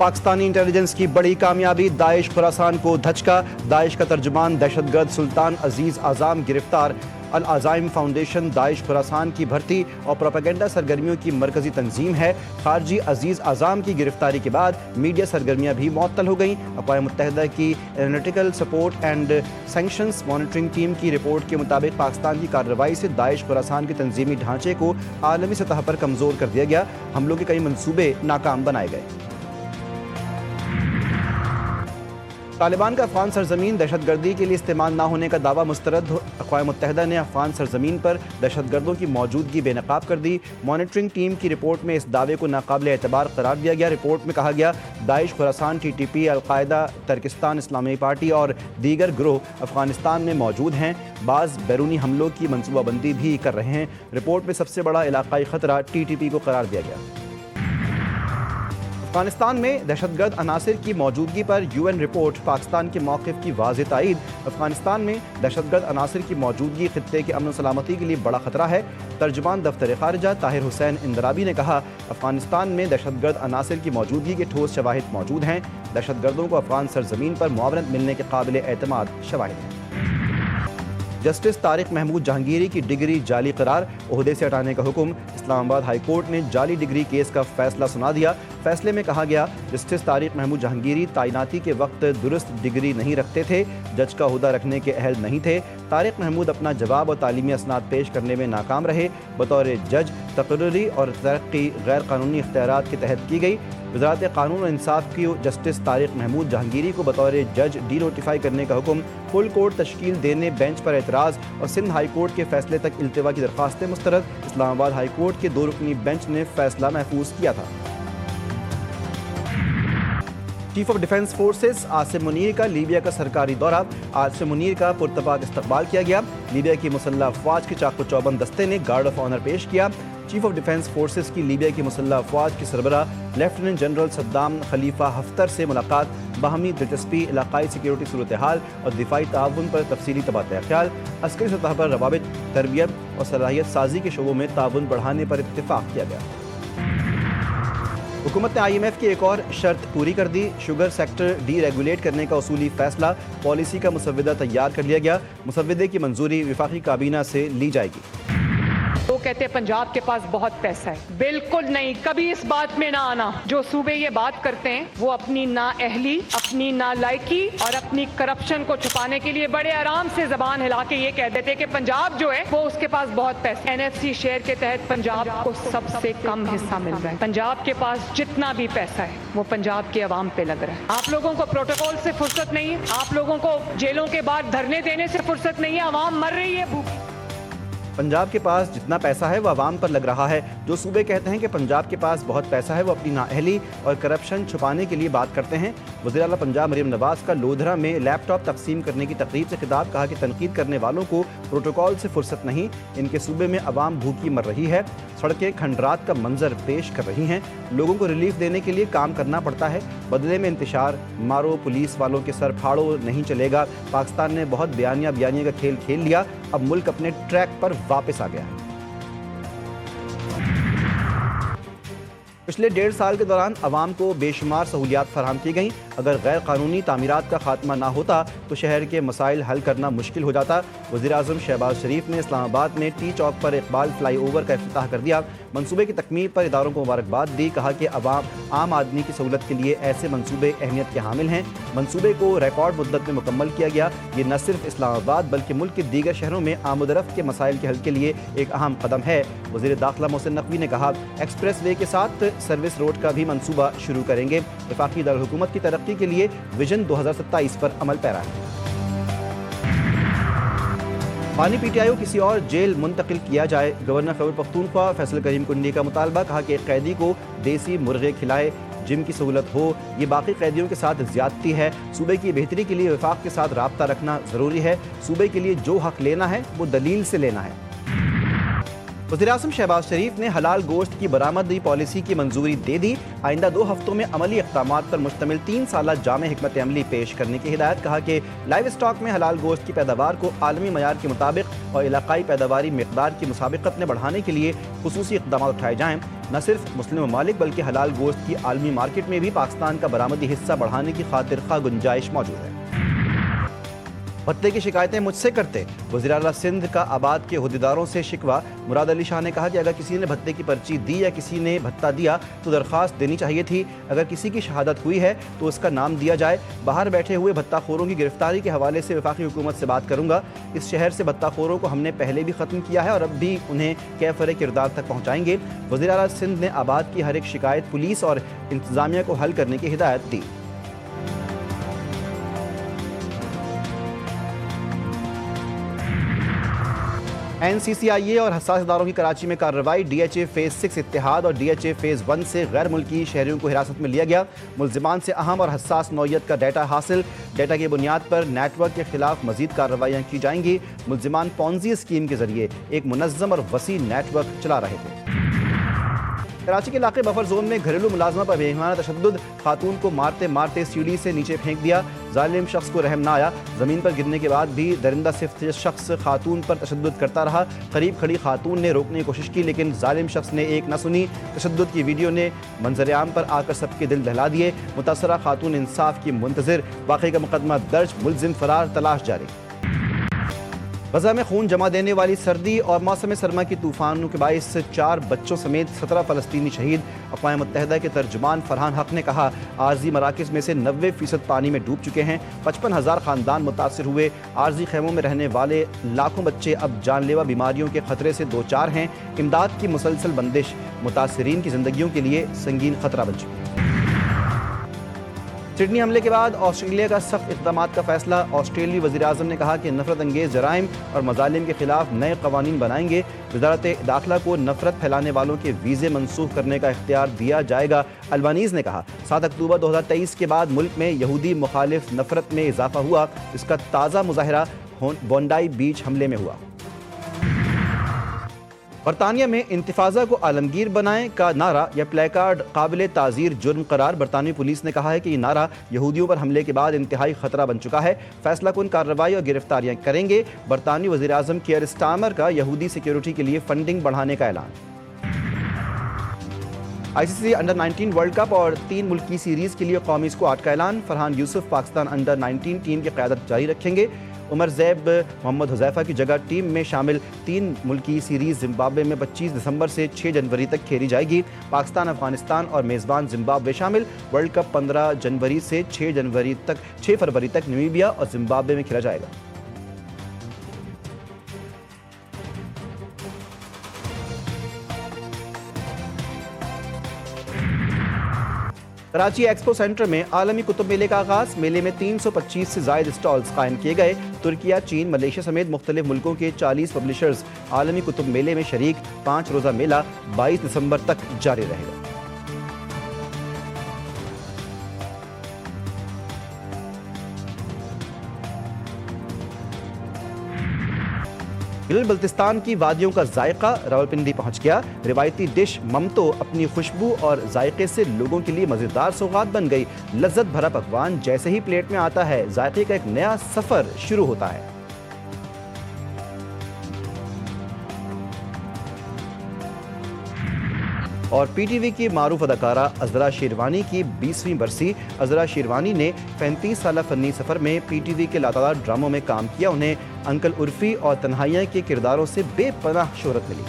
Pakistani intelligence की बड़ी कामयाबी, दाइश खुरासान को धचका। दाइश का तर्जुमान दहशतगर्द सुल्तान अजीज आज़ाम गिरफ्तार। अल अज़ाइम फाउंडेशन दाइश खुरासान की भर्ती और प्रोपेगेंडा सरगर्मियों की मरकजी तंजीम है। खारजी अजीज़ आज़ाम की गिरफ्तारी के बाद मीडिया सरगर्मियाँ भी मुअत्तल हो गईं। अक़वाम मुत्तहिदा की analytical support and sanctions monitoring team की रिपोर्ट के मुताबिक पाकिस्तान की कार्रवाई से दाइश खुरासान के तंजीमी ढांचे को आलमी सतह पर कमज़ोर कर दिया गया। हमलों के कई मंसूबे नाकाम बनाए गए। तालिबान का अफगान सरजमीन दहशतगर्दी के लिए इस्तेमाल न होने का दावा मुस्तरद। अक़वाम मुत्तहिदा ने अफगान सरजमीन पर दहशतगर्दों की मौजूदगी बेनकाब कर दी। मॉनिटरिंग टीम की रिपोर्ट में इस दावे को नाकाबिल एतबार करार दिया गया। रिपोर्ट में कहा गया, दाइश खुरासान, TTP, अलकायदा, तुर्किस्तान इस्लामी पार्टी और दीगर गिरोह अफगानिस्तान में मौजूद हैं। बाज़ बैरूनी हमलों की मनसूबाबंदी भी कर रहे हैं। रिपोर्ट में सबसे बड़ा इलाकाई ख़तरा TTP को करार दिया गया। अफगानिस्तान में दहशतगर्द अनासिर की मौजूदगी पर UN रिपोर्ट, पाकिस्तान के मौक़िफ़ की वाज़ेह तायीद। अफगानिस्तान में दहशतगर्द अनासिर की मौजूदगी खित्ते के अमन व सलामती के लिए बड़ा ख़तरा है। तर्जुमान दफ्तर ख़ारिजा ताहिर हुसैन इंदराबी ने कहा, अफगानिस्तान में दहशतगर्द अनासिर की मौजूदगी के ठोस शवाहिद मौजूद हैं। दहशतगर्दों को अफगान सरजमीन पर मुआवनत मिलने के काबिल एतमाद शवाहिद हैं। जस्टिस तारिक महमूद जहांगीरी की डिग्री जाली करार, ओहदे से हटाने का हुक्म। इस्लामाबाद हाई कोर्ट ने जाली डिग्री केस का फैसला सुना दिया। फैसले में कहा गया, जस्टिस तारिक महमूद जहांगीरी तैनाती के वक्त दुरुस्त डिग्री नहीं रखते थे, जज का ओहदा रखने के अहल नहीं थे। तारिक महमूद अपना जवाब और तालीमी असनाद पेश करने में नाकाम रहे। बतौर जज तकर्री और तरक्की गैर कानूनी इख्तियारात के तहत की गई। वज़ारत कानून और इंसाफ की जस्टिस तारिक महमूद जहांगीरी को बतौर जज डी नोटिफाई करने का हुक्म। फुल कोर्ट तश्कील देने, बेंच पर एतराज़ और सिंध हाई कोर्ट के फैसले तक इल्तिवा की दरख्वास्तें मुस्तरद। इस्लामाबाद हाई कोर्ट के 2 रुकनी बेंच ने फैसला महफूज किया था। Chief of defence forces Asim Munir का लीबिया का सरकारी दौरा। आसिम मुनीर का पुरतपाक इस्तकबाल किया गया। लीबिया की मुसल्लह अफवाज के चाकू चौबंद दस्ते ने गार्ड ऑफ ऑनर पेश किया। चीफ ऑफ डिफेंस फोर्सेस की लीबिया की मुसल्लह अफवाज की सरबराह लेफ्टिनेंट जनरल सद्दाम खलीफा हफ्तर से मुलाकात। बाहमी दिलचस्पी, इलाकाई सिक्योरिटी सूरत हाल और दिफाई ताउन पर तफसीली तबादला ख्याल। अस्करी सतह पर रवाबित, तरबियत और सलाहियत साजी के शोबों में ताउन बढ़ाने पर इत्तेफाक किया गया। हुकूमत ने IMF की एक और शर्त पूरी कर दी। शुगर सेक्टर डी रेगुलेट करने का उसूली फैसला। पॉलिसी का मुसव्विदा तैयार कर लिया गया। मुसव्विदे की मंजूरी वफाकी काबीना से ली जाएगी। वो कहते हैं पंजाब के पास बहुत पैसा है, बिल्कुल नहीं, कभी इस बात में ना आना। जो सूबे ये बात करते हैं वो अपनी नाअहली, अपनी नालायकी और अपनी करप्शन को छुपाने के लिए बड़े आराम से जबान हिला के ये कह देते हैं कि पंजाब जो है वो उसके पास बहुत पैसा। NFC शेयर के तहत पंजाब को सबसे कम हिस्सा मिल रहा है। पंजाब के पास जितना भी पैसा है वो पंजाब के अवाम पे लग रहा है। आप लोगों को प्रोटोकॉल से फुर्सत नहीं है, आप लोगों को जेलों के बाद धरने देने से फुर्सत नहीं है। अवाम मर रही है भूख। पंजाब के पास जितना पैसा है वो अवाम पर लग रहा है। जो सूबे कहते हैं कि पंजाब के पास बहुत पैसा है, वो अपनी नाअहली और करप्शन छुपाने के लिए बात करते हैं। वज़ीर आला पंजाब मरीम नवाज़ का लोधरा में लैपटॉप तकसीम करने की तकरीब से खिताब। कहा कि तनकीद करने वालों को प्रोटोकॉल से फुर्सत नहीं, इनके सूबे में अवाम भूखी मर रही है, सड़कें खंडरात का मंजर पेश कर रही हैं। लोगों को रिलीफ देने के लिए काम करना पड़ता है, बदले में इंतशार, मारो, पुलिस वालों के सर फाड़ो नहीं चलेगा। पाकिस्तान ने बहुत बयानिया का खेल खेल लिया, अब मुल्क अपने ट्रैक पर वापस आ गया है। पिछले 1.5 साल के दौरान अवाम को बेशुमार सहूलियात फराहम की गईं। अगर गैर कानूनी तामीरात का खात्मा ना होता तो शहर के मसाइल हल करना मुश्किल हो जाता। वज़ीर आज़म शहबाज शरीफ ने इस्लामाबाद में टी चौक पर इकबाल फ्लाई ओवर का इफ्तिताह कर दिया। मनसूबे की तकमील पर इदारों को मुबारकबाद दी। कहा कि आम आदमी की सहूलत के लिए ऐसे मनसूबे अहमियत के हामिल हैं। मनसूबे को रिकॉर्ड मुद्दत में मुकम्मल किया गया। ये न सिर्फ इस्लामाबाद बल्कि मुल्क के दीगर शहरों में आमदरफ्त के मसाइल के हल के लिए एक अहम कदम है। वज़ीर दाखिला मोहसिन नकवी ने कहा, एक्सप्रेस वे के साथ सर्विस रोड का भी मनसूबा शुरू करेंगे। वफाकी दारुल-हुकूमत की तरक्की के लिए विजन 2027 पर अमल पैरा है। पानी PTI किसी और जेल मुंतकिल किया जाए। गवर्नर खैबर पख्तूनख्वा फैसल करीम कुंडी का मुतालबा। कहा कि एक कैदी को देसी मुर्गे खिलाए, जिम की सहूलत हो, ये बाकी कैदियों के साथ ज्यादती है। सूबे की बेहतरी के लिए वफाक के साथ राब्ता रखना ज़रूरी है। सूबे के लिए जो हक लेना है वो दलील से लेना है। वज़ीर-ए-आज़म शहबाज शरीफ ने हलाल गोश्त की बरामदी पॉलिसी की मंजूरी दे दी। आइंदा 2 हफ्तों में अमली इक़दामात पर मुश्तमिल 3 साला जामे हिकमत अमली पेश करने की हिदायत। कहा कि लाइव स्टॉक में हलाल गोश्त की पैदावार को आलमी मयार के मुताबिक और इलाकाई पैदावारी मिक़दार की मुसाबिकत में बढ़ाने के लिए खुसूसी इक़दामात उठाए जाएँ। نہ صرف مسلم ممالک بلکہ حلال گوشت کی عالمی مارکیٹ میں بھی پاکستان کا برآمدی حصہ بڑھانے کی خاطر خواہ گنجائش موجود ہے۔ بھتے کی شکایتیں مجھ سے کرتے، وزیر اعلیٰ سندھ کا آباد کے عہدیداروں سے شکوہ۔ مراد علی شاہ نے کہا کہ اگر کسی نے بھتے کی پرچی دی یا کسی نے بھتہ دیا تو درخواست دینی چاہیے تھی۔ اگر کسی کی شہادت ہوئی ہے تو اس کا نام دیا جائے۔ باہر بیٹھے ہوئے بھتہ خوروں کی گرفتاری کے حوالے سے وفاقی حکومت سے بات کروں گا۔ اس شہر سے بھتہ خوروں کو ہم نے پہلے بھی ختم کیا ہے اور اب بھی انہیں کیفر کردار تک پہنچائیں گے۔ وزیر اعلیٰ سندھ نے آباد کی ہر ایک شکایت پولیس اور انتظامیہ کو حل کرنے کی ہدایت دی۔ NCCIA اور حساس اداروں کی کراچی میں کارروائی۔ DHA فیز 6 اتحاد اور DHA فیز 1 سے غیر ملکی شہریوں کو حراست میں لیا گیا۔ ملزمان سے اہم اور حساس نوعیت کا ڈیٹا حاصل۔ ڈیٹا کی بنیاد پر نیٹ ورک کے خلاف مزید کارروائیاں کی جائیں گی۔ ملزمان پونزی اسکیم کے ذریعے ایک منظم اور وسیع نیٹ ورک چلا رہے تھے۔ کراچی کے علاقے بفر زون میں گھریلو ملازمہ پر بےایمانہ تشدد، خاتون کو مارتے مارتے سیڑھی سے نیچے پھینک دیا۔ ظالم شخص کو رحم نہ آیا، زمین پر گرنے کے بعد بھی درندہ صفت شخص خاتون پر تشدد کرتا رہا۔ قریب کھڑی خاتون نے روکنے کی کوشش کی لیکن ظالم شخص نے ایک نہ سنی۔ تشدد کی ویڈیو نے منظر عام پر آ کر سب کے دل دہلا دیے۔ متاثرہ خاتون انصاف کی منتظر، واقعے کا مقدمہ درج، ملزم فرار، تلاش جاری۔ غزہ میں خون جما دینے والی سردی اور موسم سرما کی طوفانوں کے باعث 4 بچوں سمیت 17 فلسطینی شہید۔ اقوام متحدہ کے ترجمان فرحان حق نے کہا عارضی مراکز میں سے 90% پانی میں ڈوب چکے ہیں، 55,000 خاندان متاثر ہوئے۔ عارضی خیموں میں رہنے والے لاکھوں بچے اب جان لیوا بیماریوں کے خطرے سے دوچار ہیں۔ امداد کی مسلسل بندش متاثرین کی زندگیوں کے لیے سنگین خطرہ بن چکی ہے۔ سڈنی حملے کے بعد آسٹریلیا کا سخت اقدامات کا فیصلہ۔ آسٹریلوی وزیراعظم نے کہا کہ نفرت انگیز جرائم اور مظالم کے خلاف نئے قوانین بنائیں گے۔ وزارت داخلہ کو نفرت پھیلانے والوں کے ویزے منسوخ کرنے کا اختیار دیا جائے گا۔ البانیز نے کہا 7 اکتوبر 2023 کے بعد ملک میں یہودی مخالف نفرت میں اضافہ ہوا۔ اس کا تازہ مظاہرہ بونڈائی بیچ حملے میں ہوا۔ برطانیہ میں انتفاضہ کو عالمگیر بنائیں کا نعرہ یا پلے کارڈ قابل تعزیر جرم قرار۔ برطانوی پولیس نے کہا ہے کہ یہ نعرہ یہودیوں پر حملے کے بعد انتہائی خطرہ بن چکا ہے، فیصلہ کن کارروائی اور گرفتاریاں کریں گے۔ برطانوی وزیراعظم کیئر سٹارمر کا یہودی سیکیورٹی کے لیے فنڈنگ بڑھانے کا اعلان۔ ICC انڈر 19 ورلڈ کپ اور 3 ملکی سیریز کے لیے قومی اسکواڈ کا اعلان۔ فرحان یوسف پاکستان انڈر 19 ٹیم کی قیادت جاری رکھیں گے۔ عمر زیب محمد حذیفہ کی جگہ ٹیم میں شامل۔ 3 ملکی سیریز زمبابوے میں 25 دسمبر سے 6 جنوری تک کھیلی جائے گی۔ پاکستان، افغانستان اور میزبان زمبابوے شامل۔ ورلڈ کپ 15 جنوری سے 6 فروری تک نمیبیا اور زمبابوے میں کھیلا جائے گا۔ کراچی ایکسپو سینٹر میں عالمی کتب میلے کا آغاز۔ میلے میں 325 سے زائد اسٹالز قائم کیے گئے۔ ترکیہ، چین، ملیشیا سمیت مختلف ملکوں کے 40 پبلشرز عالمی کتب میلے میں شریک۔ 5 روزہ میلہ 22 دسمبر تک جاری رہے گا۔ گلگت بلتستان کی وادیوں کا ذائقہ راولپنڈی پہنچ گیا۔ روایتی ڈش ممتو اپنی خوشبو اور ذائقے سے لوگوں کے لیے مزیدار سوغات بن گئی۔ لذت بھرا پکوان جیسے ہی پلیٹ میں آتا ہے، ذائقے کا ایک نیا سفر شروع ہوتا ہے۔ اور PTV کی معروف اداکارہ عذرا شیروانی کی 20ویں برسی۔ عذرا شیروانی نے 35 سالہ فنی سفر میں PTV کے لاتعداد ڈراموں میں کام کیا۔ انہیں انکل عرفی اور تنہائیاں کے کرداروں سے بے پناہ شہرت ملی۔